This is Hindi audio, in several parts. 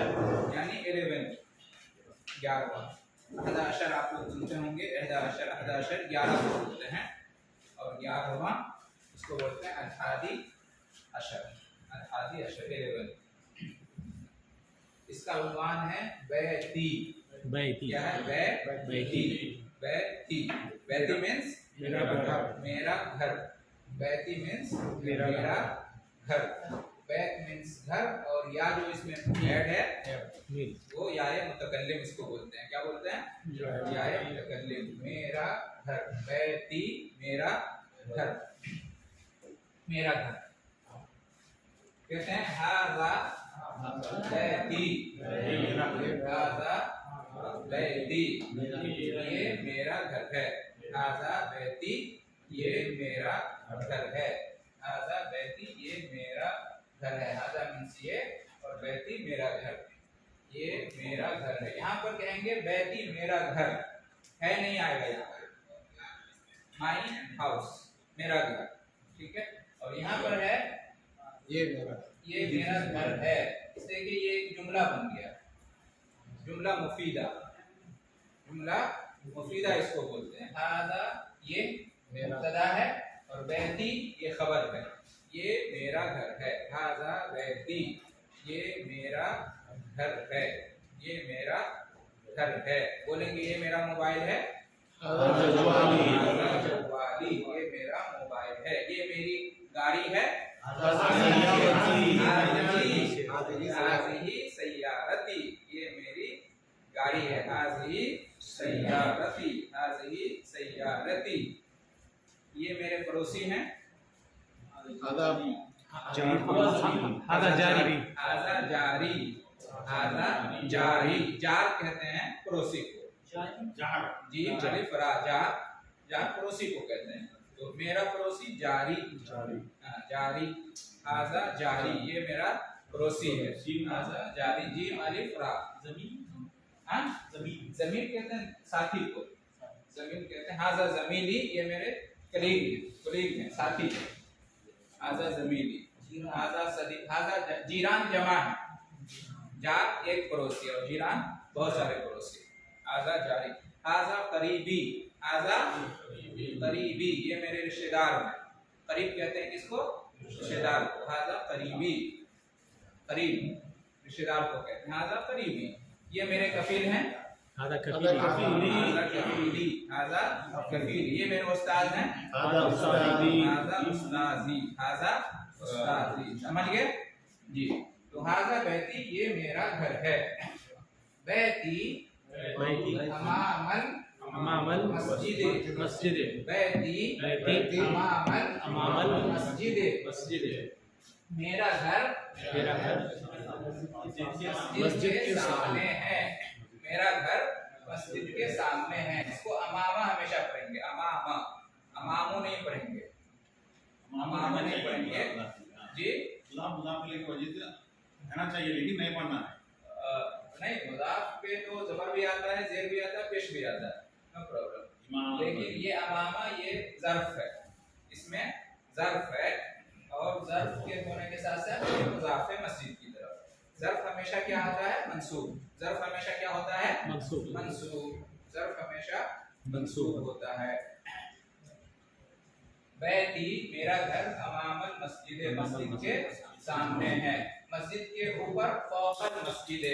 अशर यानी 11, 11वां। अहदा अशर आप लोग सुनते होंगे, अहदा अशर 11 को बोलते हैं, और 11वां इसको बोलते हैं अल-हादी अशर, अल-हादी अशर 11। इसका उन्वान है बैती। क्या है? बैती। बैती, बैती मीन्स मेरा घर। बैती मीन्स मेरा घर। बैत मीन्स घर, और या जो इसमें ऐड है वो याए मुतकल्लिम इसको बोलते हैं। क्या बोलते हैं? याए मुतकल्लिम। मेरा घर, बैती मेरा घर, मेरा घर। कहते हैं हाज़ा बैती, हाज़ा बैती, ये मेरा घर है। हाज़ा बैती, ये मेरा घर है। हाज़ा बैती, ये मेरा घर है। हाज़ा मीन्स ये, और बैती मेरा घर, ये मेरा घर है। यहाँ पर कहेंगे बैती मेरा घर है, नहीं आएगा यहाँ पर, माई हाउस, मेरा घर, ठीक है। और यहाँ पर है ये मेरा घर है, इससे कि ये एक जुमला बन गया, जुमला मुफीदा। जुमला मुफीदा इसको बोलते हैं। हाज़ा ये मुब्तदा है, और बैती ये खबर है, ये मेरा घर है। हाज़ा बैती, ये मेरा घर है, ये मेरा घर है। बोलेंगे ये मेरा मोबाइल है, वाली, ये मेरा मोबाइल है। ये मेरी गाड़ी है, हाज़िही सय्यारती, ये मेरी गाड़ी है। हाज़िही सय्यारती, हाज़िही सय्यारती। ये मेरे पड़ोसी हैं, हाज़ा जारी, हाज़ा जारी, हाज़ा जारी। जार कहते हैं पड़ोसी को, जी अलिफ रा, जार पड़ोसी को कहते हैं। तो मेरा पड़ोसी जारी, जारी। हाज़ा जारी, ये मेरा पड़ोसी है। हाज़ा जारी, जीम अलिफ रा। ज़मीन कहते हैं साथी को, ज़मीन कहते हैं। हाज़ा ज़मीली, ये मेरे कलीग हैं, साथी हैं। हाज़ा ज़मीली। हाज़ा सदीक। हाज़ा जीरान जमा है, जार एक पड़ोसी और जीरान बहुत सारे पड़ोसी। हाज़ा जारी। हाज़ा करीबी, हाज़ा करीबी, ये मेरे रिश्तेदार हैं। करीब कहते हैं किसको? रिश्तेदार को। हाज़ा करीबी, करीब रिश्तेदार को कहते हैं। हाज़ा करीबी, ये मेरे कफील हैं, हाज़ा कफीली, हाज़ा कफीली। ये मेरे उस्ताद हैं, हाज़ा उस्तादी, हाज़ा उस्तादी। समझ गए जी? तो हाज़ा बैती, ये मेरा घर है। बैती अमामल मस्जिद, बैती अमामल मस्जिद। मेरा घर मस्जिद के सामने है, मेरा घर मस्जिद के सामने है। इसको अमामा हमेशा पढ़ेंगे, अमामा, अमामो नहीं पढ़ेंगे, अमामा नहीं पढ़ेंगे जी। कहना चाहिए लेकिन नहीं पढ़ना है। नहीं, मुज़ाफ पे तो जबर भी आता है, ज़ेर भी आता है, पेश भी आता है, नो प्रॉब्लम। लेकिन ये अमामा ये ज़र्फ है, इसमें ज़र्फ है, और ज़र्फ के होने के साथ साथ ये मुज़ाफ है मस्जिद की तरफ। ज़र्फ हमेशा क्या होता है? मंसूब। ज़र्फ हमेशा क्या होता है? मंसूब। ज़र्फ हमेशा मंसूब होता है। बैती मेरा घर अमामल मस्जिद, मस्जिद के सामने है। मस्जिद के ऊपर फौकल मस्जिद,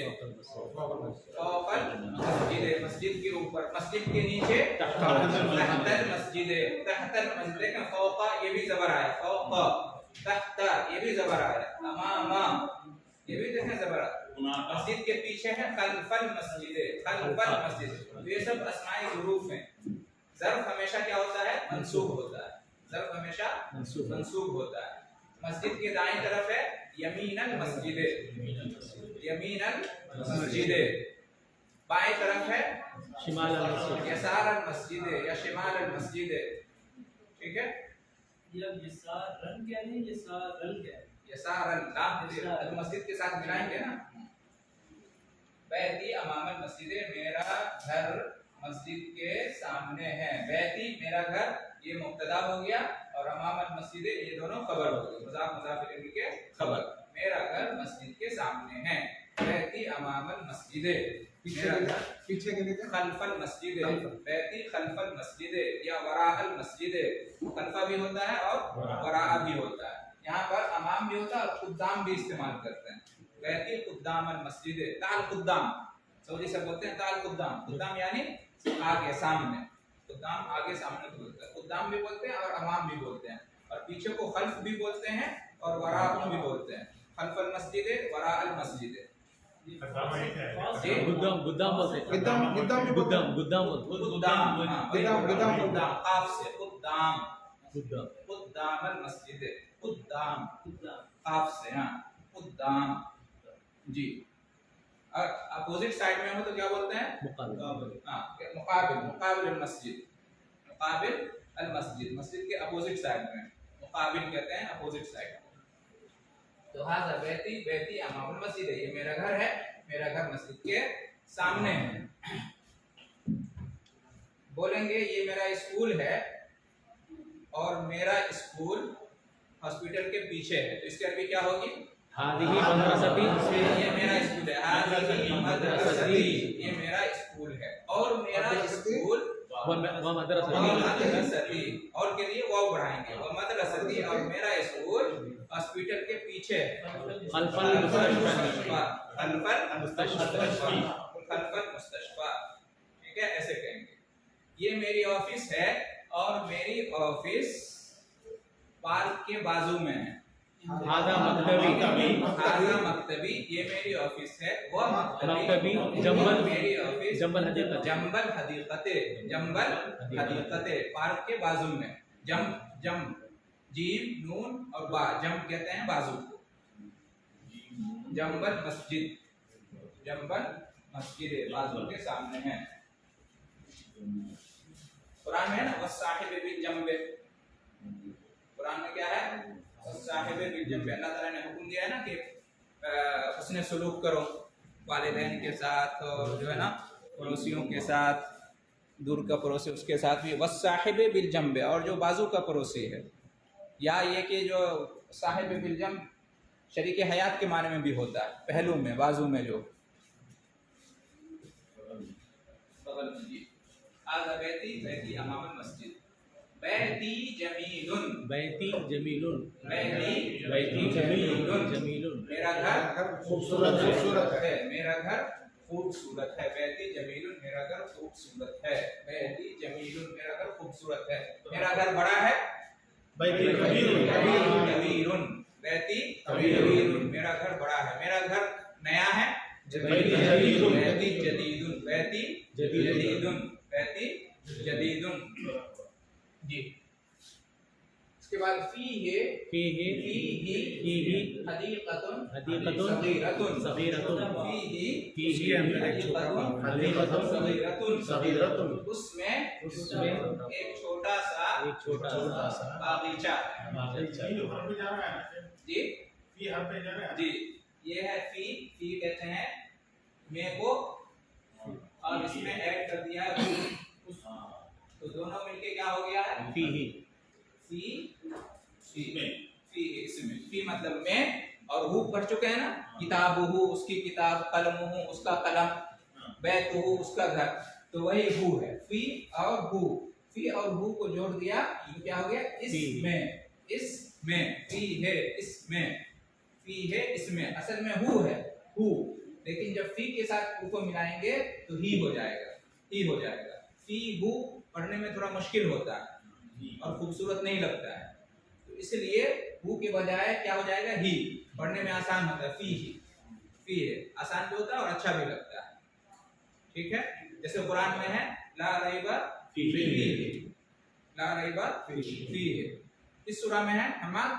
फौकल मस्जिद, मस्जिद के ऊपर। मस्जिद के नीचे तहतल मस्जिद, तहतल मस्जिद का फौका ये भी जबर आया, फौका, तहता ये भी जबर आया, अमामा ये भी देखें जबर आया। मस्जिद के पीछे है खल्फल मस्जिद, खल्फल मस्जिद। ये सब अस्माए ज़ुरूफ हैं। ज़र्फ हमेशा क्या होता है? मंसूब होता है। ज़र्फ हमेशा मंसूब होता है। मस्जिद के दाईं तरफ है यमीनल मस्जिद, यमीनल मस्जिद। बाएं तरफ है शिमालल मस्जिद, यसारल मस्जिद या शिमालल मस्जिद, ठीक है। ये यसारल क्या है? यसारल क्या है? यसारल लाम मस्जिद के साथ मिलाएंगे ना। बैती अमामल मस्जिद, मेरा घर मस्जिद के सामने है। बैती मेरा घर ये मुब्तदा हो गया, और अमामल मस्जिद ये दोनों खबर हो गए, मुज़ाफ मुज़ाफ इलैहि के खबर। मेरा घर मस्जिद के सामने है। बैती बैती अमामल मस्जिद, पीछे मेरा घर पीछे के लिए खल्फल मस्जिद, खल्फ। बैती खल्फल मस्जिद या वराअल मस्जिद। खल्फा भी होता है और वराअ भी होता है। यहाँ पर अमाम भी होता है और कुद्दाम भी इस्तेमाल करते हैं। बैती कुद्दाम अल मस्जिद, ताल कुद्दाम, सऊदी से बोलते हैं ताल कुद्दाम। कुद्दाम यानी आगे सामने, कुद्दाम आगे सामने को बोलते हैं, कुद्दाम भी बोलते हैं और अमाम भी बोलते हैं। और पीछे को खल्फ भी बोलते हैं और वराअ भी बोलते हैं। खल्फल मस्जिद, वराअल मस्जिद। जी गुद्दाम गुद्दाम बोलते हैं। गुद्दाम गुद्दाम भी बोलते हैं। गुद्दाम बोलते हैं। कुद्दाम, हाँ, वही गुद्दाम, गुद्दाम। कुद्दाम, काफ से कुद्दाम, गुद्दाम कुद्दाम अल मस्जिद, कुद्दाम गुद्दाम काफ से, हाँ, कुद्दाम। जी, और अपोजिट साइड में हो तो क्या बोलते हैं? मुकाबिल। हाँ, मुकाबिल, मुकाबिल अल मस्जिद, मुकाबिल अल मस्जिद, मस्जिद के अपोजिट साइड में मुकाबिल कहते हैं, अपोजिट साइड। तो हाज़ा बैती, बैती अमामुल मस्जिद है, ये मेरा घर है, मेरा घर मस्जिद के सामने है। बोलेंगे ये मेरा स्कूल है और मेरा स्कूल हॉस्पिटल के पीछे है, तो इसकी अरबी क्या होगी? हादिही मदरसती, ये मेरा स्कूल है, हादिही मदरसती, ये मेरा स्कूल है और मेरा स्कूल व मदरसती, मदरसती, और के लिए वाव बढ़ाएंगे, और मदरसती, और मेरा स्कूल हॉस्पिटल के पीछे है। खल्फल मुस्तशफा, खल्फल मुस्तशफा, खल्फल मुस्तशफा, ठीक है, ऐसे कहेंगे। ये मेरी ऑफिस है और मेरी ऑफिस पार्क के बाजू में है। हादा मक्तबी, हाजा मक्तबी, ये मेरी ऑफिस है, वह मक्तबी जंबल, मेरी ऑफिस जंबल हदीक़त, जंबल हदीक़ते, जंबल हदीक़ते, पार्क के बाजू में। जम जम जीम नून और बा, जम कहते हैं बाजू को। जंबल मस्जिद, जंबल मस्जिद बाजू के सामने है। कुरान में है ना, वस्साहिब बिल जंबे, कुरान में क्या है? वस्साहिब बिल जंबे, अल्लाह ताला ने हुक्म दिया है ना कि उसने सलूक करो वालिदैन के साथ और जो है ना पड़ोसियों के साथ, दूर का पड़ोसी उसके साथ भी। वस्साहिब बिल जंबे, और जो बाजू का पड़ोसी है, या ये कि जो साहिब बिल जंब शरीक हयात के माने में भी होता है, पहलू में, बाजू में जो बगल में। जी, आज़ा बैती, बैती अमामुल मस्जिद, बैती जमीलुन, बैती जमीलुन, बैती बैती जमीलुन, जमीलुन, मेरा घर खूबसूरत है। मेरा घर खूबसूरत है। बैती जमीलुन, मेरा घर खूबसूरत है। बैती जमीलुन, मेरा घर खूबसूरत है। मेरा घर बड़ा है, बैती कबीरुन, बैती कबीरुन, मेरा घर बड़ा है। मेरा घर नया है, बैती जदीदुन, बैती जदीदुन, बैती जदीदुन, बैती जदीदुन। जी, इसके बाद फीही, फीही, फीही हदीक़तुन, हदीक़तुन, सगीरतुन, सगीरतुन, फीही फीही हदीक़तुन, हदीक़तुन, सगीरतुन, सगीरतुन, उसमें एक छोटा सा बागीचा है। हर पे जा रहा है जी फी हर पे जा रहा है। जी, ये है फी, फी कहते हैं मे को, और इसमें ऐड कर दिया है उस, तो दोनों मिलके क्या हो गया है? फीही, फी, फी, फी, इसमें फी मतलब में, और हु पढ़ चुके हैं ना, किताबुहु उसकी किताब, कलमुहु उसका कलम, बैतुहु उसका घर, तो वही हु है। फी और हु, फी और हु को जोड़ दिया तो क्या हो गया? इसमें, इसमें, फी है इसमें, फी है इसमें, असल में हु है, हु, लेकिन जब फी के साथ हु को मिलाएंगे तो ही हो जाएगा, ही हो जाएगा। फी हु पढ़ने में थोड़ा मुश्किल होता है और खूबसूरत नहीं लगता है, तो इसलिए हु के बजाय क्या हो जाएगा? ही, पढ़ने में आसान होता है। फी ही, फी है, आसान भी होता है और अच्छा भी लगता है। ठीक है, जैसे कुरान में है ला रैबा फीही, ला रैबा फीही। इस सूरा में है हमाद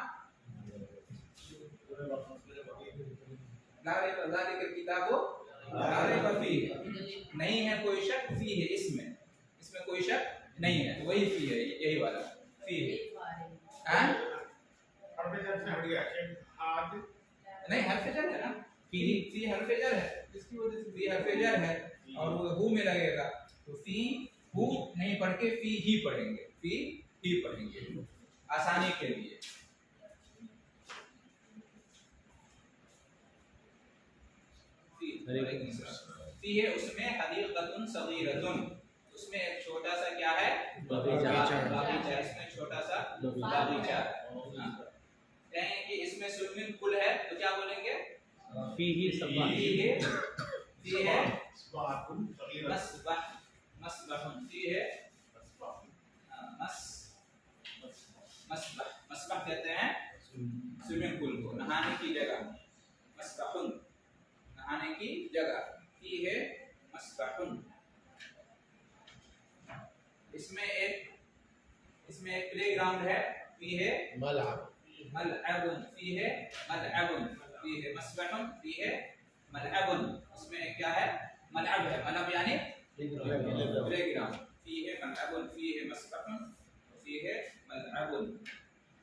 ला रैबा ज़ालिकल किताबु ला रैबा फीही, नहीं है कोई शक, फी है इसमें, इसमें कोई शक नहीं है, वही फी है, यही वाला फी है। हाँ? हर पे जब से हट गया आज नहीं, हर्फ जर है ना, फी हर्फ जर है, इसकी वजह से फी हर्फ जर है और वो हु में लगेगा, तो फी हु नहीं पढ़ के फी ही पढ़ेंगे, फी ही पढ़ेंगे आसानी के लिए। फी फी है उसमें हदीक़तुन सगीरतुन, उसमें एक छोटा सा क्या है बगीचा। बागीचा, इसमें छोटा सा बागीचा। कहें कि इसमें स्विमिंग पूल है तो क्या बोलेंगे फीही सब्बाह। फी है स्पार्कुल सगीरत मस्बह, मस्बहुन फी है मस्बह, मस्बह कहते हैं स्विमिंग पूल को, नहाने की जगह। मस्बहुन नहाने की जगह, फी है मस्बहुन। इसमें एक प्लेग्राउंड है, फी है मलअब। मलअबुन, फी है मलअबुन, फी है मस्बहुन, फी है मलअबुन। इसमें क्या है मलअब है, मलअब यानी प्लेग्राउंड। फी है मलअबुन, फी है मस्बहुन, फी है मलअबुन।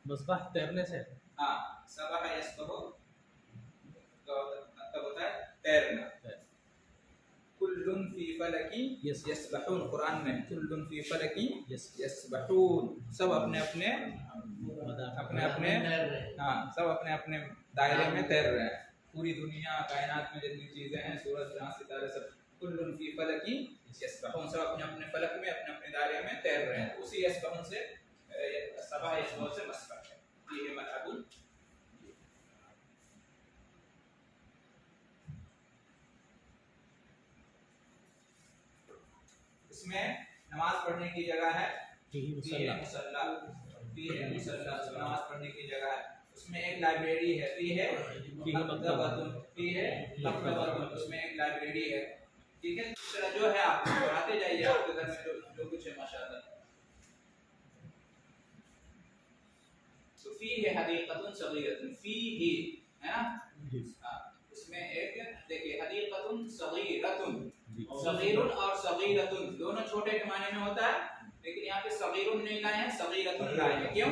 मस्बाह तैरने से। हाँ, सबह यस्बहु तो मतलब होता है तैरना। कुल्लुन फी फलकी यस्बहून, कुरान में कुल्लुन फी फलकी यस्बहून, सब अपने अपने हाँ सब अपने अपने दायरे में तैर रहे हैं। पूरी दुनिया कायनात में जितनी चीजें हैं, सूरज चांद सितारे सब, कुल्लुन फी फलकी यस्बहून, सब अपने अपने फलक में अपने अपने दायरे में तैर रहे हैं। उसी यस्बहून से सबह यस्बहू से मस्बह है, ये है मलअबुन। इसमें नमाज पढ़ने की जगह है, मुसल्ला, नमाज पढ़ने की जगह है। उसमें एक लाइब्रेरी है, फी है मकतबतुन, फी है मकतबतुन, उसमें एक लाइब्रेरी है। ठीक है, इस तरह जो है आप पढ़ाते जाइए, आपके घर में जो कुछ है माशाअल्लाह। तो फी है हदीक़तुन सगीरतुन, फी ही है ना। उसमें एक देखिए हदीक़तुन सगीरतुन, सगीरुन और सगीरतुन दोनों छोटे के माने में होता है, लेकिन यहाँ पे सगीरुन नहीं लाए हैं, सगीरतुन लाए हैं। क्यों?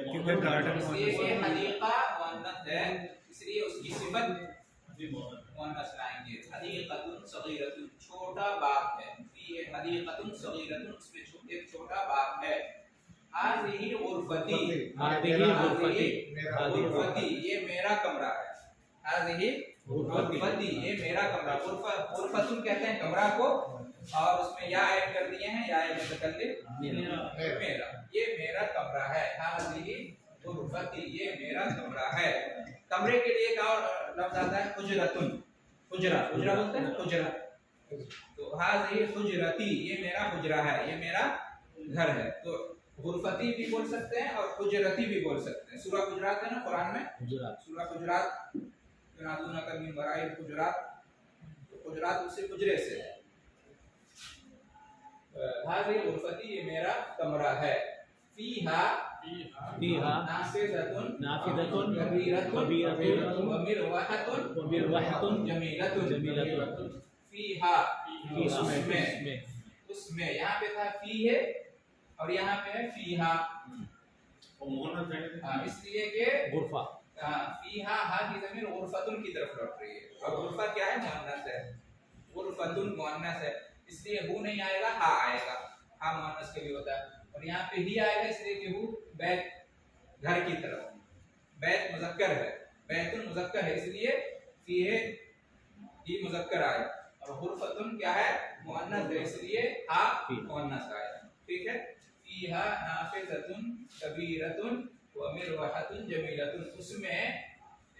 क्योंकि गार्डन इसलिए ये हदीक़ा मुअन्नस है, इसलिए उसकी सिफत मुअन्नस लाएंगे। हदीक़तुन सगीरतुन, छोटा बाग है। फी है हदीक़तुन सगीरतुन, उसमें एक छोटा बाग है। हाज़िही गुरफ़ती, गुरफ़ती ये मेरा कमरा है। हाज़िही गुरफ़ती ये मेरा कमरा, गुरफ़तुन कहते हैं कमरा को, और उसमें या ऐड कर दिए हैं, या मुतकल्लिम मेरा, ये मेरा कमरा है। हाज़िही गुरफ़ती ये मेरा कमरा है। कमरे के लिए एक और लफ्ज़ आता है हुजरतुन, हुजरा, हुजरा बोलते हैं हुजरा। तो हाज़िही हुजरती ये मेरा हुजरा है, ये मेरा घर है। तो गुरफ़ती भी बोल सकते हैं और हुजरती भी बोल सकते हैं। सूरह हुजरात है ना कुरान में, सूरह हुजरात, युनादूनका मिन वराइल हुजरात, तो हुजरात उसी हुजरे से। हाज़िही गुरफ़ती ये मेरा कमरा है। फीहा नाफ़िज़तुन कबीरतुन व मिरवाहतुन जमीलतुन। फीहा उसमें यहाँ पे था फी है और यहाँ पे है फीहा, इसलिए कि गुरफा फीहा हा की ज़मीर गुरफ़तुन की तरफ लौट रही है, और गुरफ़ा क्या है मुअन्नस है, गुरफ़तुन मुअन्नस है, इसलिए हु नहीं आएगा, हा आएगा। हा मुअन्नस के लिए होता है, और यहाँ पे ही आएगा, इसलिए कि हु बैत घर की तरफ, बैत मुज़क्कर है, बैतुन मुज़क्कर है, इसलिए फी है ही मुज़क्कर आएगा, और गुरफ़तुन क्या है मुअन्नस है, इसलिए हा मुअन्नस आएगा। ठीक है, फीहा नाफ़िज़तुन कबीरतुन व मिरवाहतुन जमीलतुन, उसमें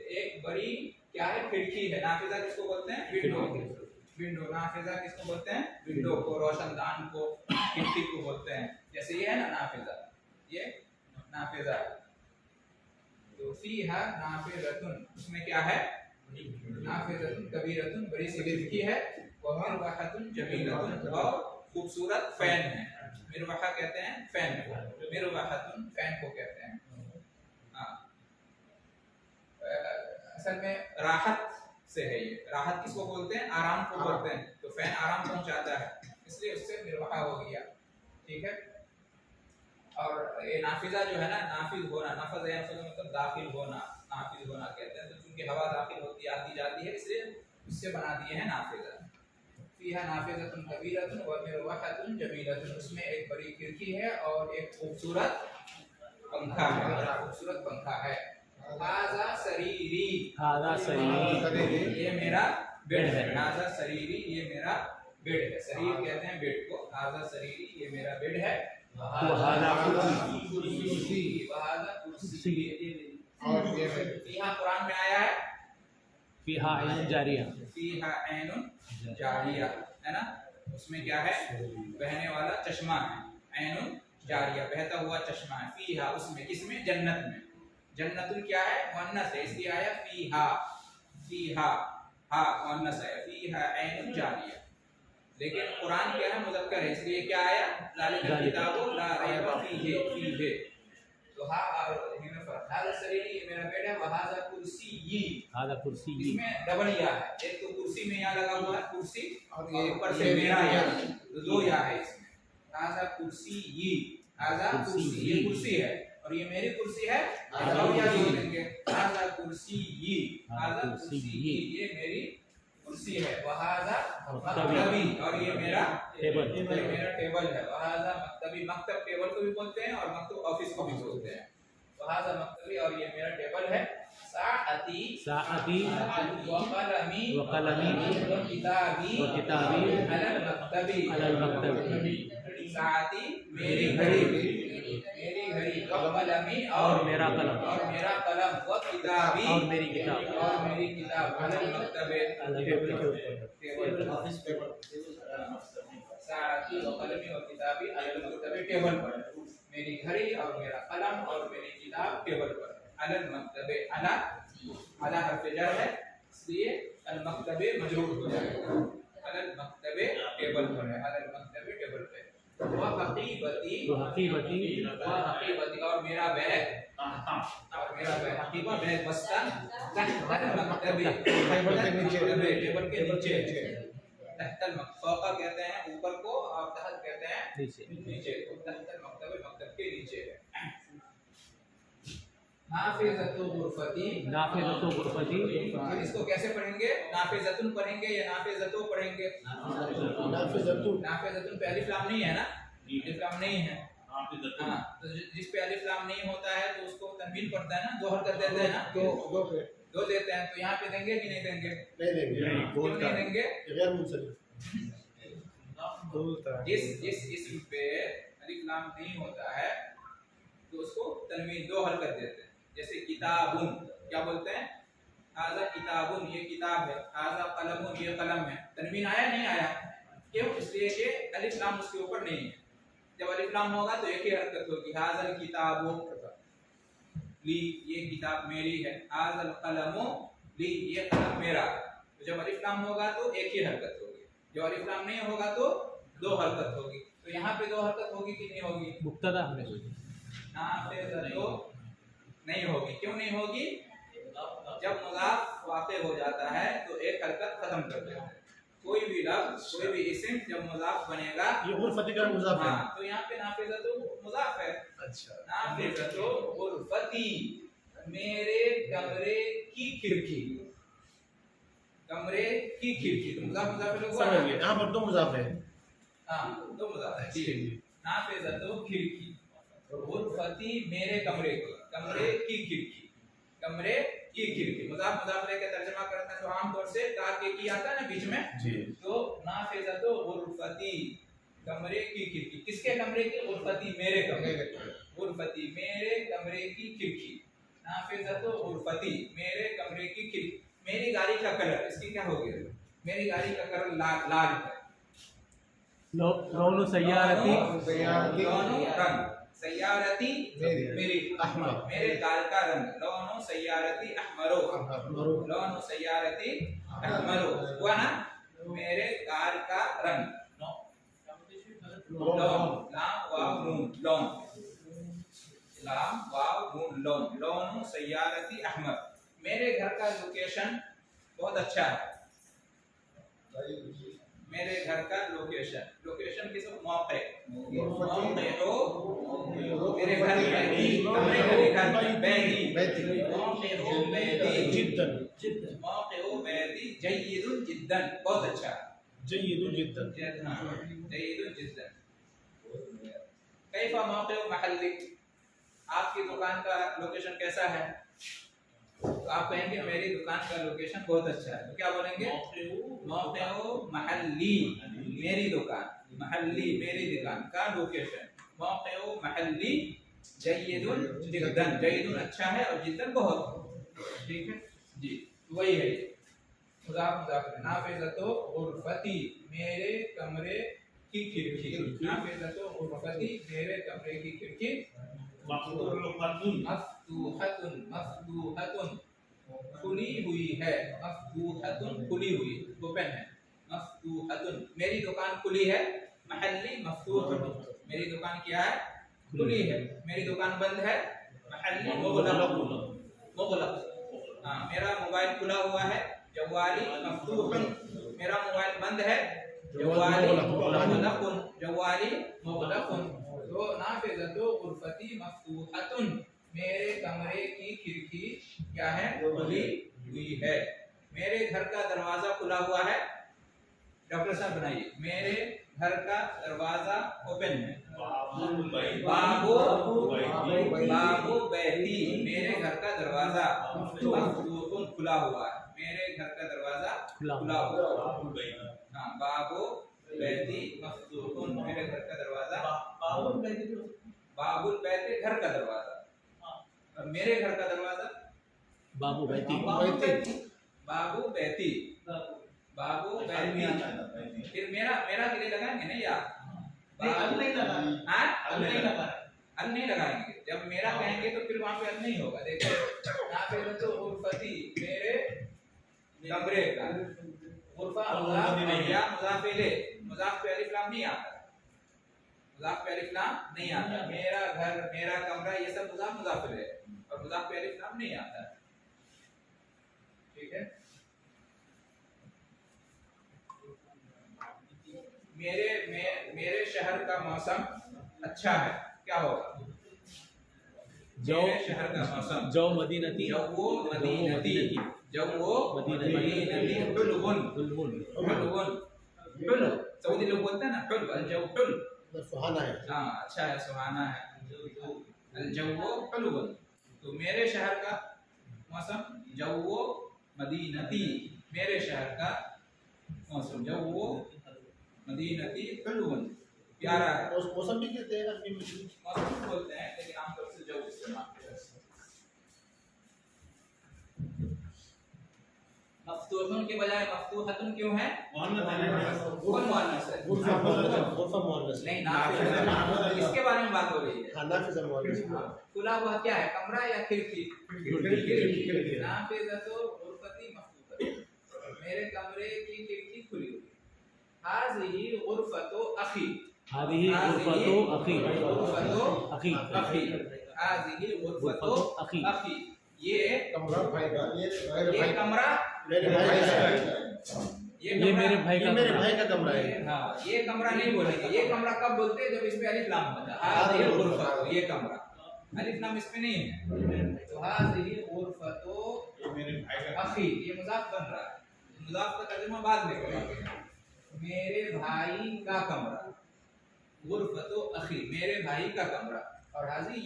एक बड़ी क्या है खिड़की है। नाफ़िज़ा किसको बोलते हैं? Window, window. नाफ़िज़ा किसको बोलते हैं? विंडो को, रोशनदान को, खिड़की को बोलते हैं। जैसे ये है ना नाफ़िज़ा, ये नाफ़िज़ा। तो फीहा नाफ़िज़तुन, उसमें क्या है नाफ़िज़तुन कबीरतुन, बड़ी सी खिड़की है, व मिरवाहतुन जमीलतुन, और खूबसूरत फैन है। मिरवाहा कहते हैं फैन को, मिरवाहतुन फैन को कहते हैं। असल में राहत से है ये, राहत किसको बोलते हैं? आराम को बोलते हैं। तो फैन आराम पहुंचाता है, इसलिए उससे मिरवाहा हो गया। ठीक है, और ये नाफिजा जो है ना, नाफिज होना, नफज है मतलब दाखिल होना, नाफिज होना कहते हैं। तो चूंकि हवा दाखिल होती आती जाती है, इसलिए उससे बना दिए हैं नाफिजा। फीहा नाफिज़तुन कबीरतुन व मिरवाहतुन जमीलतुन, उसमें एक बड़ी खिड़की है और एक खूबसूरत पंखा है, खूबसूरत पंखा है। हाज़ा सरीरी, हाज़ा सरीरी, ये मेरा बेड है। हाजा सरीरी, ये मेरा बेड है। शरीर कहते हैं बेड को। हाजा सरीरी, ये मेरा बेड है। वहादा कुर्सी, वहादा कुर्सी। और ये यहाँ कुरान में आया है फीहा ऐन जारिया, फीहा ऐनुन जारिया, है ना। उसमें क्या है? बहने वाला चश्मा है। ऐनुन जारिया, बहता हुआ चश्मा है। फीहा, उसमें, किसमें? जन्नत में। जन्नतुन क्या है? मुअन्नस है, इसलिए आया फीहा। फीहा, हा मुअन्नस है। फीहा ऐनुन जारिया। लेकिन कुरान क्या है? मुज़क्कर है, इसलिए क्या आया? ज़ालिकल किताबु ला रैब फीहि, फीहि। तो हा और हिना फर्क। हाज़ा सरीरी, ये मेरा बेड है। वहाज़ा कुर्सी, हादा कुर्सी, इसमें डबल या है। एक तो कुर्सी में या लगा हुआ है, कुर्सी, और और ये ऊपर से मेरा या, तो दो या है इसमें। हाज़ा कुर्सी, हाज़ा कुर्सी, ये कुर्सी है और ये मेरी कुर्सी है। और या जोड़ देंगे, हाज़ा कुर्सी, हाज़ा कुर्सी, ये मेरी कुर्सी है। वहाज़ा मक्तबी, और ये मेरा टेबल, ये मेरा टेबल है। वहाज़ा मक्तबी, मक्तब टेबल को भी बोलते हैं और मक्तब ऑफिस को भी बोलते हैं। वहाज़ा मक्तबी, और ये मेरा टेबल है। साअती, साअती व कलमी, व कलमी व किताबी, व किताबी अलल मक्तबी, अलल मक्तबी। साअती, मेरी घड़ी, मेरी घड़ी, व कलमी, और मेरा कलम, और मेरा कलम, व किताबी, और मेरी किताब, और मेरी किताब, अलल मक्तबे, अलग टेबल के ऊपर। टेबल, साअती व कलमी व किताबी अलल मक्तबे, टेबल पर। मेरी घड़ी और मेरा कलम और मेरी किताब टेबल पर। अलल मक्तबे, अला, अला हर्फ जर है, इसलिए अल मक्तबे मजरूर हो जाएगा। अलल मक्तबे, टेबल पर है। अलल मक्तबे, टेबल पे। व हकीबती, तो हकीबती, व हकीबती, और मेरा बैग, और मेरा बैग, हकीबा बैग बस्ता, तहतल मक्तबे, टेबल के नीचे, टेबल के नीचे। तहतल फौका कहते हैं ऊपर को, और तहत कहते हैं नीचे। नीचे को। तहतल मक्तबे, मक्तब के नीचे है। नाफिज़तु गुरफती, नाफिज़तु गुरफती, फिर इसको कैसे पढ़ेंगे? नाफिज़तुन पढ़ेंगे या नाफिज़तु पढ़ेंगे? नाफिज़तु, नाफिज़तुन पे अलिफ लाम नहीं है ना, अलिफ लाम नहीं है। हाँ, तो जिस पे अलिफ लाम नहीं होता है तो उसको तनवीन पड़ता है ना, दो हरकत देते हैं ना, दो पे दो देते हैं। तो यहाँ पे देंगे कि नहीं देंगे? नहीं देंगे, क्यों नहीं देंगे? गैर मुंसलिफ। जिस इस्म पे अलिफ लाम नहीं होता है तो उसको तनवीन, दो हरकत देते हैं। जैसे किताबुन, क्या बोलते हैं? हाज़ा किताबुन, ये किताब है। हाज़ा कलमुन, ये कलम है। तनवीन आया नहीं आया? क्यों? इसलिए कि अलिफ लाम उसके ऊपर नहीं है। जब अलिफ लाम होगा तो एक ही हरकत होगी। हाज़ल किताबु ली, ये किताब मेरी है। हाज़ल कलमु ली, ये कलम मेरा। तो जब अलिफ लाम होगा तो एक ही हरकत होगी। जब अलिफ लाम नहीं होगा तो दो हरकत होगी। तो यहाँ पे दो हरकत होगी कि नहीं होगी? मुक्तदा हमें सोची। नाफिज़तु नहीं होगी। क्यों नहीं होगी? जब मुज़ाफ वाक़े हो जाता है तो एक हरकत खत्म कर देते हैं। कोई भी लफ्ज़, कोई भी इस्म जब मुज़ाफ बनेगा, ये गुरफती का मुज़ाफ है। हाँ, तो यहाँ पे नाफिज़तु मुज़ाफ है। अच्छा, नाफिज़तु गुरफती, मेरे कमरे की खिड़की, कमरे की खिड़की। तो मुज़ाफ मुज़ाफ लोग समझ गए। यहाँ पर दो मुज़ाफ है। हाँ, दो मुज़ाफ है। ठीक। नाफिज़तु खिड़की, गुरफती मेरे कमरे की, कमरे की खिड़की, कमरे की खिड़की। मुज़ाफ मुज़ाफ लेके तर्जुमा करते हैं तो आमतौर से ता के की आता है ना बीच में, जी। तो नाफिज़तु गुरफती, कमरे की खिड़की। किसके कमरे की? गुरफती, मेरे कमरे की। गुरफती, मेरे कमरे की खिड़की। नाफिज़तु गुरफती, मेरे कमरे की खिड़की। मेरी गाड़ी का कलर, इसकी क्या हो गया? मेरी गाड़ी का कलर लाल है। लौनु सय्यारती, लौनु रंग, सय्यारती मेरी, अहमर, मेरे कार का रंग। लौनु सय्यारती अहमरो, लौनु सय्यारती अहमरो, हुआ ना? मेरे कार का रंग। लौन, लाम वाव नून, लौन, लाम वाव नून, लौन। लौनु सय्यारती अहमर, मेरे घर का लोकेशन बहुत अच्छा है। मेरे घर का लोकेशन, लोकेशन किस? मौके, मौके हो मेरे घर बैठी, कमरे में लिखा है बैठी, मौके हो बैठी जिद्दन, मौके हो बैठी जय्यिदुन जिद्दन, बहुत अच्छा। जय्यिदुन जिद्दन, जय्यिदुन जिद्दन। कैफा मौके हो महल्लिक, आपकी दुकान का लोकेशन कैसा है? आप कहेंगे मेरी दुकान का लोकेशन बहुत अच्छा है, तो क्या बोलेंगे? मौक़िउ महल्ली, मेरी दुकान, महल्ली मेरी दुकान का लोकेशन, मौक़िउ महल्ली जय्यदुन जिद्दन, जय्यदुन अच्छा है और जिद्दन बहुत, ठीक है जी, वही है ये मुज़ाफ मुज़ाफ। नाफ़िज़तु ग़ुरफ़ती, मेरे कमरे की खिड़की, नाफ़िज़तु ग़ुरफ़ती, मेरे कमरे की खिड़की मफ़्तूहतुन, मफ़्तूहतुन खुली हुई है, मफ़्तूहतुन खुली हुई, ओपन है, मफ़्तूहतुन मेरी दुकान खुली है, महल्ली मफ़्तूहतुन मेरी दुकान क्या है? खुली है, मेरी दुकान बंद है, महल्ली मुग़लक़, हाँ मेरा मोबाइल खुला हुआ है, जवाली मफ़्तूहुन मेरा मोबाइल बंद है, जवाली मुग़लक़ुन, जवाली मुग़लक़ुन। तो नाफ़िज़तु ग़ुरफ़ती मफ़्तूहतुन, मेरे कमरे की खिड़की क्या है? खुली हुई है। मेरे घर का दरवाजा खुला हुआ है, डॉक्टर साहब बनाइए, मेरे घर का दरवाजा ओपन है, बाबू बैती, मेरे घर का दरवाजा मफ़्तूहुन खुला हुआ है, मेरे घर का दरवाजा खुला हुआ है, हाँ बाबू बैती मफ़्तूहुन मेरे घर का दरवाजा, बाबुल बैती घर का दरवाजा, और मेरे घर का दरवाजा बाबू बैती, बाबू बैती, बाबू बैती, फिर मेरा के लिए लगाएंगे नहीं यार, अल नहीं लगाएंगे, जब मेरा कहेंगे तो फिर वहां पे अल नहीं होगा। देखो नाफ़िज़तु ग़ुरफ़ती मेरे कमरे का, ग़ुरफ़ा मुज़ाफ़ इलैह, मुज़ाफ़ पे अलिफ लाम नहीं आता, मुज़ाफ़ पे अलिफ लाम नहीं आता, मेरा घर मेरा कमरा ये सब मुज़ाफ़ इलैह और मुज़ाफ़ पे अलिफ लाम नहीं आता, ठीक है। मेरे शहर का मौसम अच्छा है, क्या होगा? मेरे शहर का मौसम जो मदीनती, जव्वो मदीनती, जव्वो मदीनती, हुल्वुन, हुल्वुन सऊदी लोग बोलते हैं ना, हुल्व, अल-जव्व हुल्व, सुहाना है, हाँ अच्छा है, सुहाना है, अल-जव्वो हुल्वुन। तो मेरे शहर का मौसम जव्वो मदीनती, मेरे शहर का मौसम जव्वो मदीनती हुल्वुन, प्यारा है। मौसम भी कहते हैं अरबी में, मौसम बोलते हैं लेकिन आमतौर से जव्व इस्तेमाल करते हैं। मफ़्तूहुन के बजाय मफ़्तूहतुन क्यों है? कौन मुअन्नस है? नहीं नाफ़िज़, इसके बारे में बात हो रही है। नाफ़िज़ मुअन्नस, खुला हुआ क्या है, कमरा या खिड़की? खिड़की। नाफ़िज़तु ग़ुरफ़ती मफ़्तूहतुन, मेरे कमरे की खिड़की खुली हुई है। हाज़िही ग़ुरफ़तु अख़ी, हाज़िही ग़ुरफ़तु अख़ी, अख़ी, हाज़िही ग़ुरफ़तु अख़ी, ये कमरा भाई का, ये कमरा मेरे भाई का, ये मेरे भाई का कमरा है। हाँ ये कमरा नहीं बोलेंगे, ये कमरा कब बोलते हैं? जब इस पे अलिफ लाम होता है, हाज़िही ग़ुरफ़तु, ये कमरा, अलिफ लाम इस पे नहीं है, तो हाज़िही ग़ुरफ़तु अख़ी, ये मुज़ाफ़ बन रहा है, मुज़ाफ़ का तर्जुमा बाद में करेंगे। मेरे भाई का कमरा, ग़ुरफ़तु अख़ी मेरे भाई का कमरा, और हाज़ी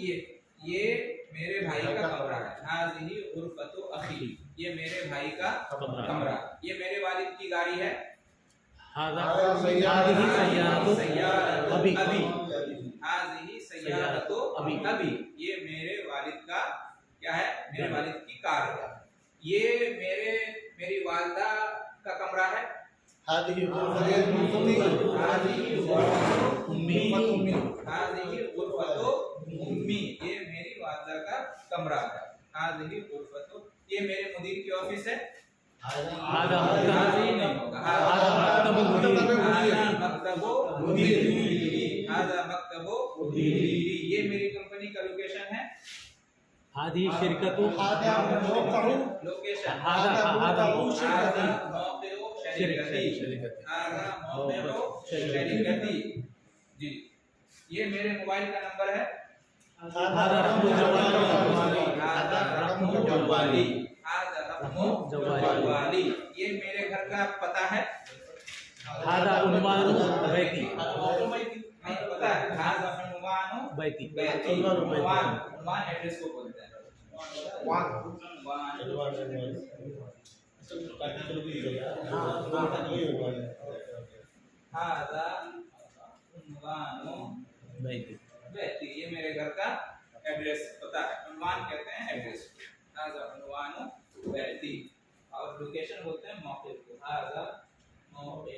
ये मेरे भाई का कमरा है, हाज़िही ग़ुरफ़तु अख़ी ये मेरे भाई का कमरा, ये मेरे वालिद की गाड़ी है, हाज़िही सय्यारतु अबी, हाज़िही सय्यारतु अबी ये मेरे वालिद का क्या है? मेरे वालिद की कार है। ये मेरी वालिदा का कमरा है, हाज़िही ग़ुरफ़तु उम्मी ये मेरी वालिदा का कमरा है, हाज़िही ग़ुरफ़तु ये मेरे मुदीर की ऑफिस है, हाज़ा मक्तबु मुदीरी, हाज़ा मक्तबु मुदीरी ये मेरी कंपनी का लोकेशन है, हाज़िही शिरकतु लोकेशन, हाज़ा मौक़िउ शरीकती जी, ये मेरे मोबाइल का नंबर है, हाज़ा रक़्मु जवाली ये मेरे घर का पता है, हाज़ा उन्वानु बैती, नहीं पता है, हाज़ा उन्वानु बैती, बैती, उन्वान एड्रेस को बोलते हैं, हादा उन्वानो बैती, ये मेरे घर का एड्रेस पता है। उन्वान कहते हैं एड्रेस को। हादा उन्वानो बैती, और लोकेशन बोलते हैं मौके को। हादा मौके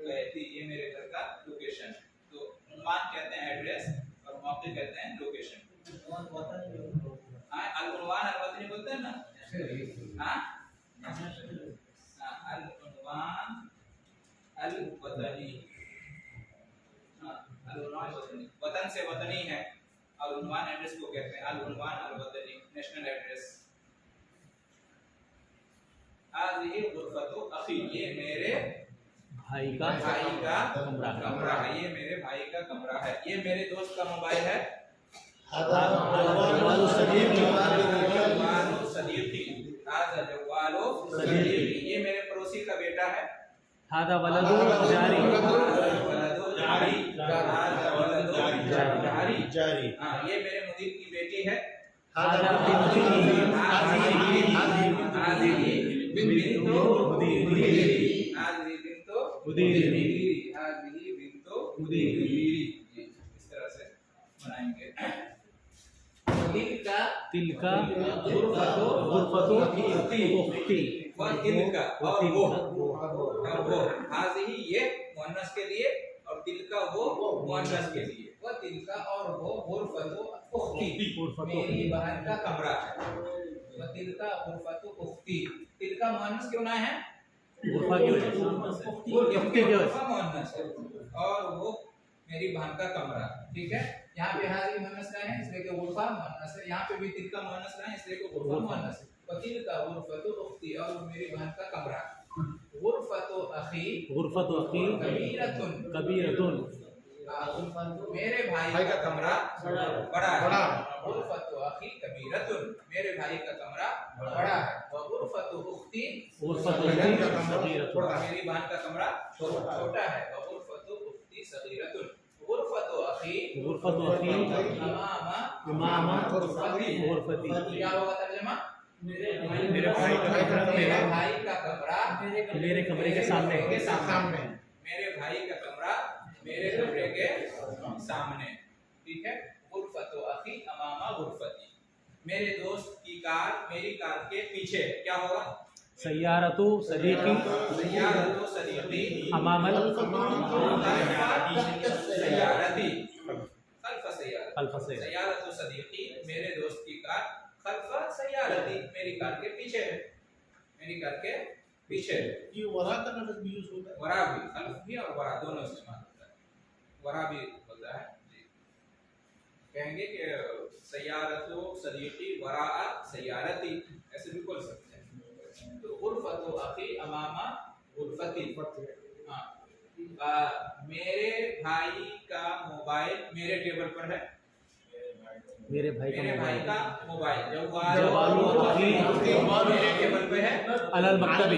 बैती, ये मेरे घर का लोकेशन। तो उन्वान कहते हैं एड्रेस और मौके कहते हैं लोकेशन। हाँ, अल उन्वान अल वतनी बोलते हैं ना। हाँ, अल उन्वान अल वतनी, अल उन्वान वतनी, वतन से वतनी है, और उन्वान एड्रेस को कहते हैं अल उन्वान अल वतनी, नेशनल एड्रेस। हाज़िही गुरफतु अखी, ये मेरे भाई का कमरा है। ये मेरे भाई का कमरा है। ये मेरे दोस्त का मोबाइल है। जवालो सदीकी, ये मेरे पड़ोसी का बेटा है। हादा वलदु जारी, जारी। हाँ, ये मेरे मुदीर की बेटी है। हादा इस तरह से बनाएंगे। तिलका गुरफतु उख्ती, वह तिलका और वो, हाज़िही ये मुअन्नस के लिए, और तिलका वो मुअन्नस के लिए। वह तिलका और वो गुरफतु उख्ती, मेरी बहन का कमरा है। वह तिलका गुरफतु उख्ती, तिलका मुअन्नस क्यों ना है? गुरफा क्यों है? गुरफा मुअन्नस है, और वो मेरी बहन का कमरा। ठीक है, यहाँ पे हाज़िही मुअन्नस ना है इसलिए कि गुरफा मुअन्नस है। यहाँ पे भी तिलका मुअन्नस ना है इसलिए कि गुरफा मुअन्नस है। वकील का गुरफतु उख्ती, और मेरी बहन का कमरा। गुरफतु अखी कबीरतुन, मेरे भाई का कमरा बड़ा है। गुरफतु अखी कबीरतुन, मेरे भाई का कमरा बड़ा है। गुरफतु उख्ती, मेरी बहन का कमरा छोटा है। गुरफतु उख्ती सगीरतुन, गुरफतु अखी इमामा गुरफती, क्या होगा तर्जुमा? मेरे भाई का कमरा मेरे कमरे के सामने, मेरे भाई का कमरा मेरे कमरे के सामने। ठीक है, गुरफतु अखी अमामा गुरफती, मेरे दोस्त की कार मेरी कार के पीछे है। क्या होगा? सय्यारतु सदीकी अमामल सय्यारती, सय्यारती, सदीकी, मेरे दोस्त की कार खल्फ सय्यारती, मेरी कार के पीछे है। मेरी कार के पीछे है। ये वरा का लफ्ज भी यूज होता है। वरा भी, खल्फ भी और वरा दोनों इस्तेमाल होता है। वरा भी होता है जी। कहेंगे कि सय्यारतु सदीकी वरा सय्यारती, ऐसे भी बोल सकते हैं। तो गुरफतु अखी अमामा गुरफती। हाँ, मेरे भाई का मोबाइल मेरे टेबल पर है। मेरे भाई का मोबाइल जवालु अखी मेरे टेबल पे है। अलल मक्तबी,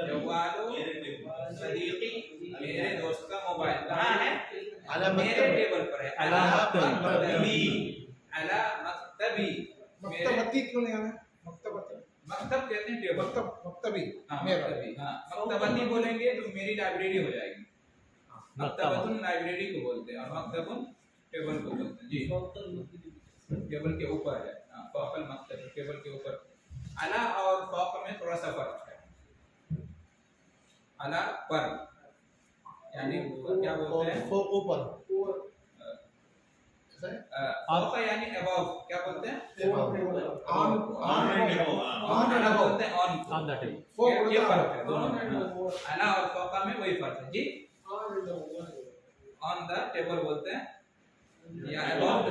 जवालु सदीकी, मेरे दोस्त का मोबाइल कहाँ है? मेरे टेबल पर है। अला मक्तबी, मक्तबती क्यों नहीं आना? मक्तबती, मक्तब कहते हैं टेबल। मक्तबी, हाँ, मेरा। मक्तबती बोलेंगे तो मेरी लाइब्रेरी हो जाएगी। मक्तबतुन लाइब्रेरी को बोलते हैं, और मक्तबुन टेबल को बोलते हैं जी। टेबल के ऊपर है। फौकल मक्तब, टेबल के ऊपर। अला और फौक में थोड़ा सा फर्क है। अला पर, यानी क्या बोलते हैं? ऊपर, फौक यानी अबव, क्या बोलते हैं? ऑन अला बोलते हैं ऑन, ऑन द टेबल। ये फर्क है दोनों में। अला और फौका में वही फर्क है जी। ऑन द टेबल बोलते हैं, या अबाउट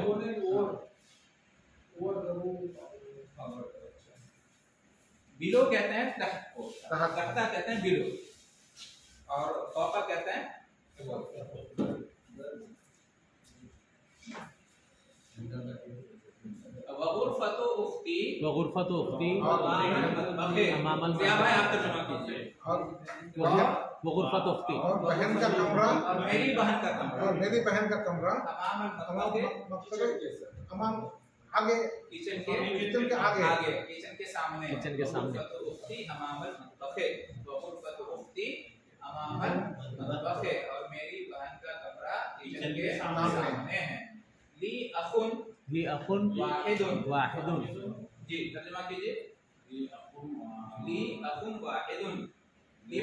बिलो कहते हैं तख्त को, तख्ता कहते हैं बिलो, और फौका कहते हैं above। वगुरफतु उख्ती वगुरफत उख्ती अमामल क्या भाई आप तर्जुमा कीजिए। और वगुरफत उख्ती और बहन का कमरा और मेरी बहन का कमरा और मेरी बहन का कमरा अमाम मतलब अमाम आगे किचन के किचन के आगे किचन के सामने किचन के सामने। वगुरफत उख्ती अमामल मतबखे वगुरफत उख्ती अमामल मतबखे और मेरी बहन का कमरा किचन के सामने है। ली अखुन वाहिदुन जी तर्जुमा कीजिए। ली अखुन वाहिदुन ली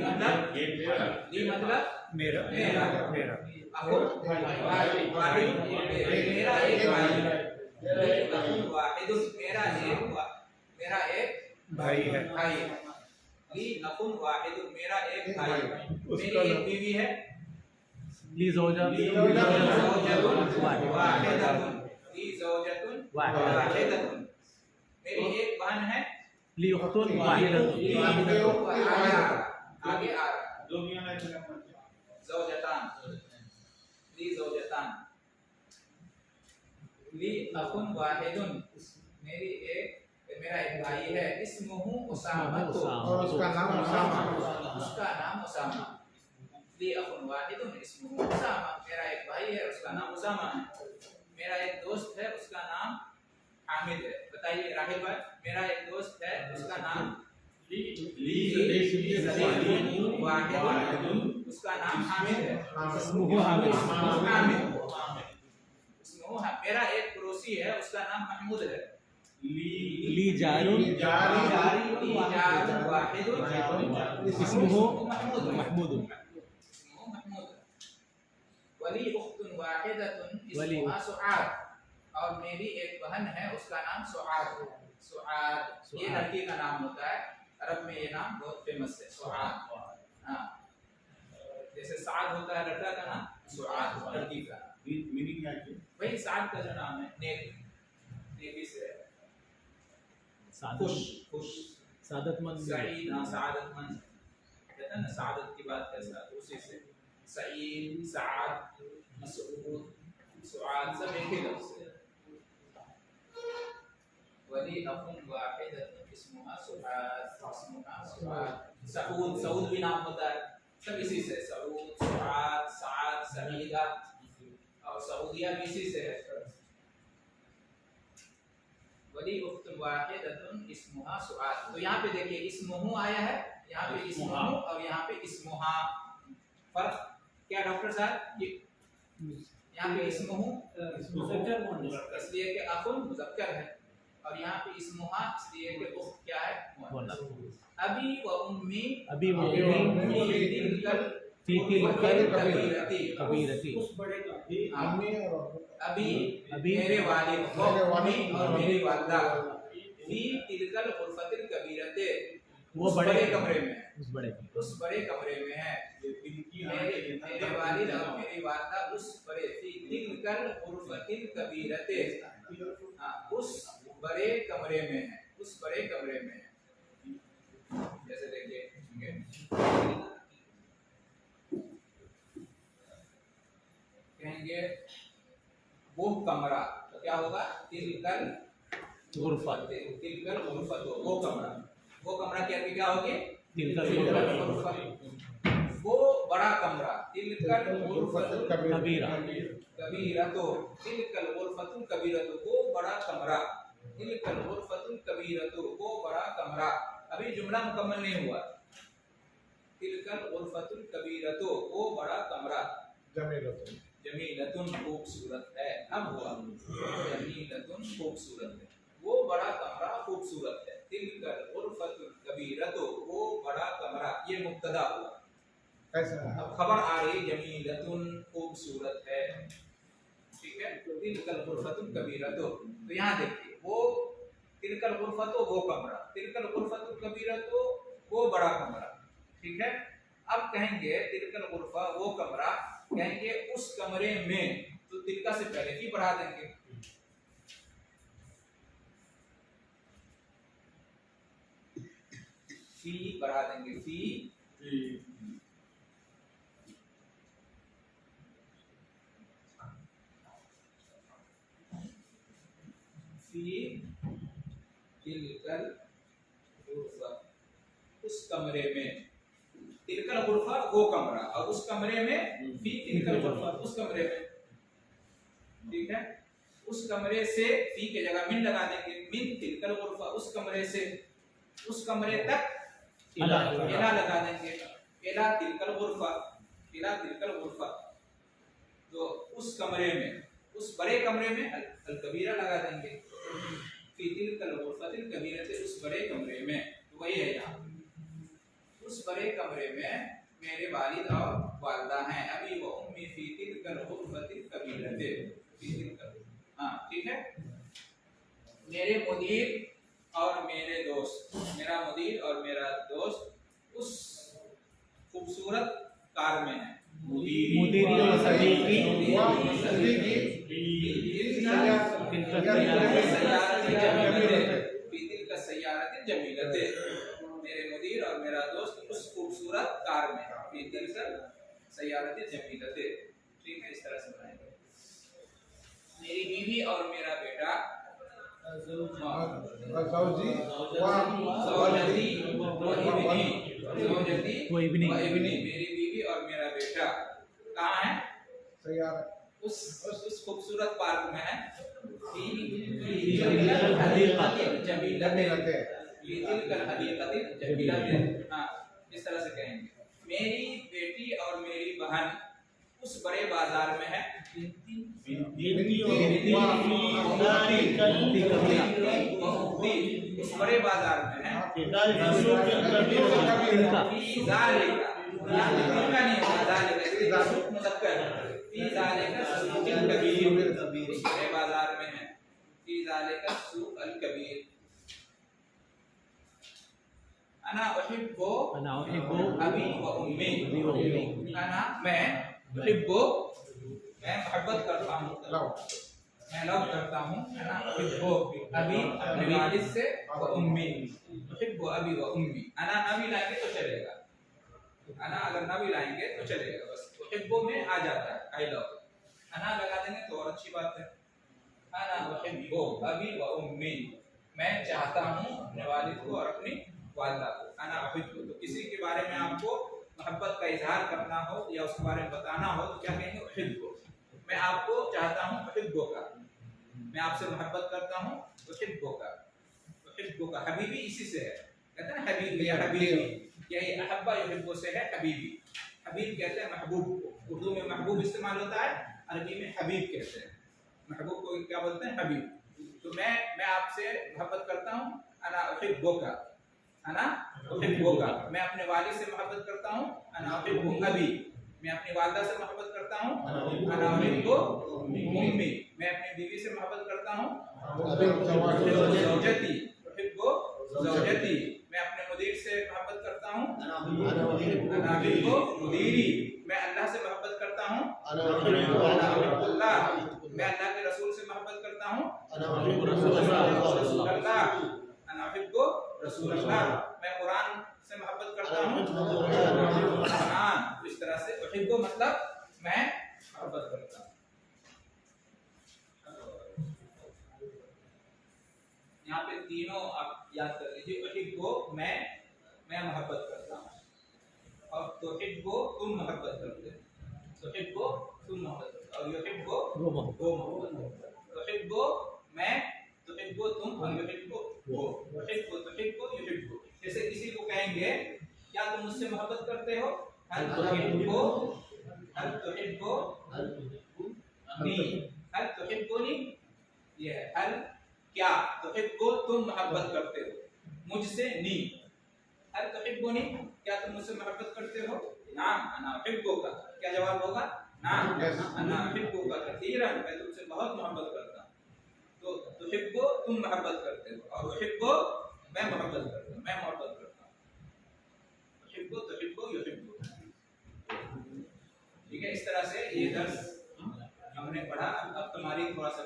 मतलब मेरा अखुन वाहिद मेरा एक भाई है। ली अखुन वाहिदुन मेरा एक भाई है। ली अखुन वाहिदुन मेरा एक भाई है। मेरी एक बीवी है। ली ज़ौजा वाहिदतुन मेरी एक बहन है। ली उख्तुन वाहिदतुन आगे आ रहा ज़ौजतान ली ज़ौजतान ली अखुन वाहिदुन मेरा एक भाई है। इस्मुहु उसामा और उसका नाम उसामा। ली अखुन वाहिदुन इस्मुहु उसामा मेरा एक भाई है उसका नाम उसामा है। मेरा एक दोस्त है उसका नाम हामिद है। बताइए राहिल भाई मेरा एक दोस्त है उसका नाम वाहिदुन उसका नाम हामिद है। इस्मुहु हामिद। मेरा एक पड़ोसी है उसका नाम महमूद है। ली जारुन वाहिदुन इस्मुहु महमूद। वली उख्तुन वाहिदतुन इस्मुहा सुआद और मेरी एक बहन है उसका नाम सुआद ये लड़की का नाम होता है। अरब में ये नाम बहुत फेमस है सुआद। हाँ जैसे साद होता है लड़का का नाम सुआद लड़की का मीनिंग क्या है? वही साद का जो नाम है नेकी से खुश सादतमंद सईद। हाँ सादतमंद कहते हैं ना सादत की बात कैसा उसी से सईद साद मसऊद सुआद सब एक ही लफ्ज़ है। वली अखुन वाहिदतुन इस्मुहा सुआद सऊद भी नाम होता है सब इसी से सऊद सुआद साद सईदा और सऊदिया भी इसी से है। वली उख्तुन वाहिदतुन इस्मुहा सुआद तो यहाँ पे देखिए इस्मुहु आया है यहाँ पे इस्मुहु और यहाँ पे इस्मुहा फर्क क्या डॉक्टर साहब ये यहाँ पे इस्मुहु इसलिए कि अखुन मुज़क्कर है और यहाँ पे इस्मुहा इसलिए कि उख्त क्या है अबी व उम्मी फी तिलकल कबीरती अभी मेरे वालिद और मेरी वालिदा फी तिलकल गुरफतिल कबीरते वो बड़े बड़े कमरे में है। उस बड़े कमरे में है। मेरे वालिद और मेरी वालिदा उस बड़े फी तिलकल गुरफतिल कबीरते उस बड़े कमरे में है। उस बड़े कमरे में है। जैसे देखिए कहेंगे वो कमरा तो क्या होगा तिलकल गुरफत वो कमरा क्या होगी तिलकल वो बड़ा कमरा तिलकल कबीरा कबीरतो तिलकल गुरफतुल कबीरतो वो बड़ा कमरा तिलकल गुरफतुल कबीरतो वो बड़ा कमरा। अभी जुमला मुकम्मल नहीं हुआ। तिलकल गुरफतुल कबीरतो वो बड़ा कमरा जमीलतुन खूबसूरत है। अब हुआ जमीलतुन खूबसूरत है वो बड़ा कमरा खूबसूरत है। तिलकल गुरफतुल कबीरतो वो बड़ा कमरा ये मुब्तदा हुआ। अब खबर आ रही जमीलतुन खूबसूरत है। ठीक है तिलकल गुरफतुल कबीरतो तो यहाँ देखिए वो तिलकल गुरफतो वो कमरा तिलकल गुरफतुल कबीरतो वो बड़ा कमरा। ठीक है अब कहेंगे तिलकल गुरफा वो कमरा कहेंगे उस कमरे में तो तिलका से पहले ही बढ़ा देंगे। फी बढ़ा देंगे फी तिलकल गुरफा, उस कमरे में। तिलकल गुरफा वो कमरा, और उस कमरे में फी तिलकल गुरफा, उस कमरे में। ठीक है, उस कमरे से फी के जगह मिन लगा देंगे, मिन तिलकल गुरफा, उस कमरे से उस कमरे तक इला लगा देंगे, इला तिलकल गुरफा, इला तिलकल गुरफा। तो उस कमरे में, उस बड़े कमरे में अल कबीरा लगा देंगे, फी तिलकल गुरफतिल कबीरते, उस बड़े कमरे में। तो वही है यहाँ, उस बड़े कमरे में मेरे वालिद और वालिदा हैं, अभी वो उम्मी फी तिलकल गुरफतिल कबीरते, फी तिलकल। हाँ ठीक है। मेरे मुदीर और मेरे दोस्त, मेरा मुदीर और मेरा दोस्त उस खूबसूरत कार में है। मुदीरी और सदीकी मेरे मुदीर और मेरा दोस्त उस खूबसूरत कार में, जमीलते। ठीक है, इस तरह से बनाएंगे। मेरी बीवी और मेरा बेटा, ज़ौजी व इब्नी, मेरी बीवी और मेरा बेटा कहाँ है? उस खूबसूरत पार्क में है। हाँ, इस तरह से कहेंगे। मेरी बेटी और मेरी बहन उस बड़े बाजार में है। उस बड़े बाजार में है। बड़े बाजार में है। अना उहिब्बु अबी व उम्मी, अना मैं उहिब्बु मैं मोहब्बत करता हूँ, मैं लव करता हूँ। अना उहिब्बु अबी अपने वालिद से, व उम्मी उहिब्बु अबी व उम्मी। अना ना भी लाएंगे तो चलेगा, अना अगर ना भी लाएंगे तो चलेगा, बस उहिब्बु में आ जाता है आई लव। अना लगा देंगे तो और अच्छी बात है। अना उहिब्बु अबी व उम्मी, मैं चाहता हूँ अपने वालिद को और अपनी वालिदा को। अना उहिब्बु, तो किसी के बारे में आपको मोहब्बत का इजहार करना हो या उसके बारे में बताना हो तो क्या कहेंगे? उहिब्बु, मैं आपको चाहता हूँ, उहिब्बु का, मैं आपसे मोहब्बत करता हूँ, उहिब्बु का। उहिब्बु का हबीबी इसी से है, कहते हैं हबीबी या हबीबी, यही अहब्बा युहिब्बु से है हबीबी। हबीब कहते हैं महबूब को, उर्दू में महबूब इस्तेमाल होता है, अरबी में हबीब कहते हैं। महबूब को क्या बोलते हैं? हबीब। तो मैं आपसे मोहब्बत करता हूँ, अना उहिब्बु का, अना उहिब्बु का, मैं अपने वालिद से मोहब्बत करता हूँ, अना उहिब्बु अबी, मैं अपनी वालिदा से मोहब्बत करता हूँ, अना उहिब्बु उम्मी, मैं अपनी बीवी से मोहब्बत करता हूँ, ज़ौजती उहिब्बु ज़ौजती, मैं अपने मुदीर से मोहब्बत करता हूँ, अना उहिब्बु मुदीरी, मैं अल्लाह से मोहब्बत करता हूँ, अना उहिब्बु अल्लाह, मैं अल्लाह के रसूल से मोहब्बत करता हूँ, अना उहिब्बु रसूलल्लाह, अना उहिब्बु रसूलल्लाह, मैं कुरान से मोहब्बत करता हूँ, कुरान। इस तरह से उहिब्बु मतलब मैं मोहब्बत करता हूँ। यहाँ पे तीनों आप याद कर लीजिए। उहिब्बु मैं मोहब्बत करता हूँ, और तुहिब्बु तुम मोहब्बत करते हो, तुहिब्बु तुम मोहब्बत करते हो, और युहिब्बु वो मोहब्बत। तुहिब्बु मैं, तुहिब्बु तुम, और युहिब्बु वो। तुहिब्बु तुहिब्बु युहिब्बु, जैसे किसी को कहेंगे क्या तुम मुझसे मोहब्बत करते हो? हल तुहिब्बु नी, हल तुहिब्बुनी, ये है हल क्या, तुहिब्बु तुम मोहब्बत करते हो मुझसे, नी हल तुहिब्बुनी, क्या तुम मुझसे मोहब्बत करते हो? नाम, अना उहिब्बुका, क्या जवाब होगा? नाम, अना उहिब्बुका कसीरन, मैं तुमसे बहुत मोहब्बत करता हूँ। तो तुहिब्बु तुम मोहब्बत करते हो, और उहिब्बु मैं मोहब्बत करता हूँ, मैं मोहब्बत करता हूँ। उहिब्बु तुहिब्बु युहिब्बु। ठीक है, इस तरह से ये दर्स हमने पढ़ा। अब तुम्हारी थोड़ा सा